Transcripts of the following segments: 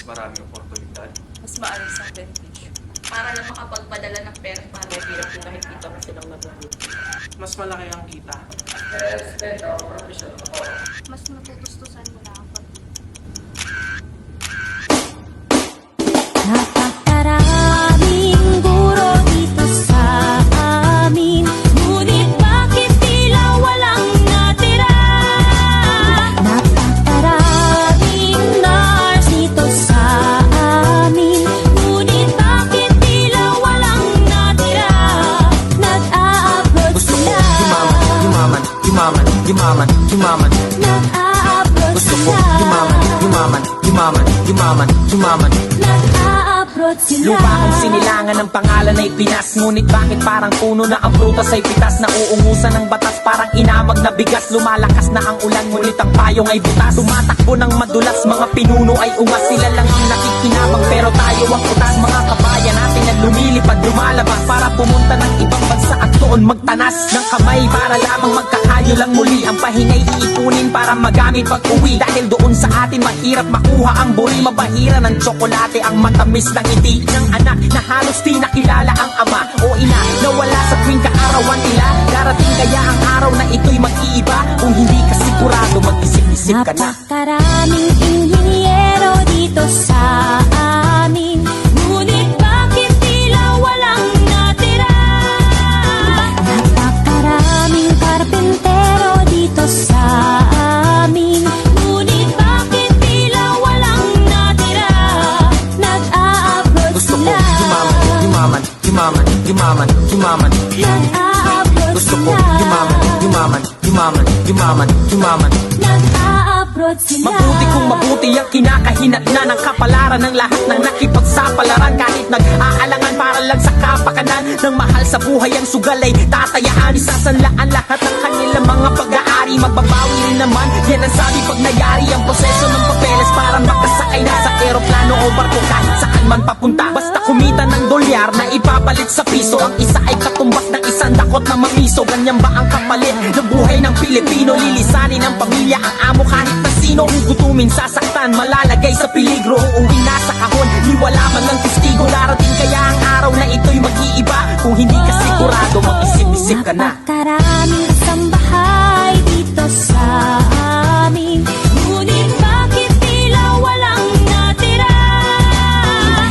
maraming oportunidad. Mas maayos ang benepisyo. Para lang makapagpadala ng pera para Mahirap yung nakikita mo silang nabago. Mas malaki ang kita. Mas natutustusan mo na ang Napakaraming guro dito sa amin, ngunit bakit tila walang natira? Napakaraming nurse dito sa amin, ngunit bakit tila walang natira? Nag-a-abroad sila. Yumaman. Nag-a-abroad Gusto ko sila. yumaman. Nag-a-abroad sila. Lupa kong sinilangan ng pangalan ay Pinas, ngunit bakit parang puno na ang prutas ay pitas? Nauungusan ng batas parang inamag na bigas. Lumalakas na ang ulan ngunit ang payong ay butas. Tumatakbo ng madulas, mga pinuno ay ungas. Sila lang ang nakikinabang pero tayo ang putas. Mga kabayan natin na lumilipad, lumalabas para pumunta ng ibang bansa at doon magtanas ng kamay para lamang magkakayo lang muli. Ang pahinay iipunin para magamit pag uwi, dahil doon sa atin mahirap makuha ang buri. Mabahira ng tsokolate ang matamis ng ngiti ng anak na halos di nakilala ang ama o ina, nawala sa tuwing kaarawan nila. Darating kaya ang araw na ito'y mag-iiba? Kung hindi ka sigurado, mag-isip-isip ka na. Napakaraming inhinyero dito sa amin, ngunit bakit tila walang natira? Napakaraming karpentero dito sa amin, ngunit bakit tila walang natira? Nag-a-abroad Gusto ko sila. yumaman. Nag-a-abroad Gusto ko sila. yumaman. Nag-a-abroad sila. Mabuti kung mabuti ang kinakahinatnan ng kapalaran ng lahat ng nakipagsapalaran. Kahit nag-aalangan para lang sa kapakanan ng mahal sa buhay, ang sugal ay tatayaan. Isasanlaan lahat ng kanilang mga pag-aari. Magbabawi rin naman, yan ang sabi pag nayari ang proseso ng papeles para makasakay na sa eroplano o barko kahit saan man papunta. Basta kumita ng dolyar na ipapalit sa piso, ang isa ay katumbas ng isang dakot na mamiso. Ganyan ba ang kapalit ng buhay ng Pilipino? Lilisanin ng pamilya ang amo kahit na sino. Gugutumin, sasaktan, malalagay sa peligro. Uuwi na sa kahon, di wala man lang testigo. Darating kaya ang araw na ito'y mag-iiba? Kung hindi ka sigurado, mag-isip-isip ka na. Napakaraming kasambahay dito sa amin, ngunit bakit tila walang natira?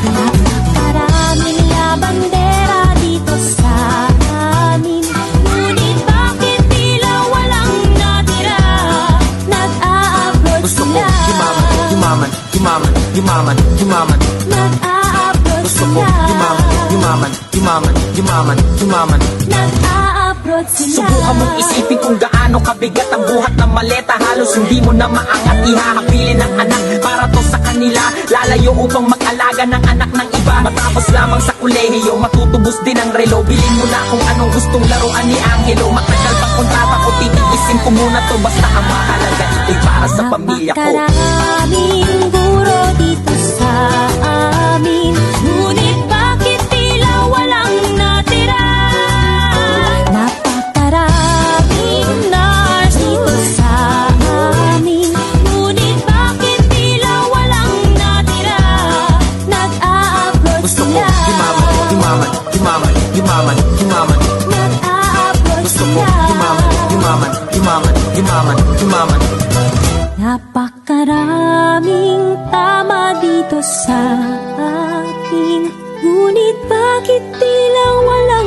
Napakaraming labandera dito sa amin, ngunit bakit tila walang natira? Nag-a-abroad Gusto ko sila. yumaman. Nag-a-abroad Gusto ko sila. yumaman. Nag-a-abroad sila. Subukan mong isipin kung gaano kabigat ang buhat ng maleta. Halos hindi mo na maangat, ihahabilin ang anak para to sa kanila. Lalayo upang mag-alaga ng anak ng iba. Matapos lamang sa kolehiyo, matutubos din ang relo. Bilin mo na kung anong gustong laruan ni Angelo. Matagal pang kontrata ko, titiisin ko muna to. Basta ang mahalaga, ito'y para sa pamilya ko. Napakaraming guro dito sa amin, ngunit bakit tila walang natira? Napakaraming nurse dito sa amin, ngunit bakit tila walang natira? Nag-a-abroad Gusto ko sila. yumaman. Nag-a-abroad Gusto ko sila. yumaman. Napakaraming tama dito sa atin, ngunit bakit tila wala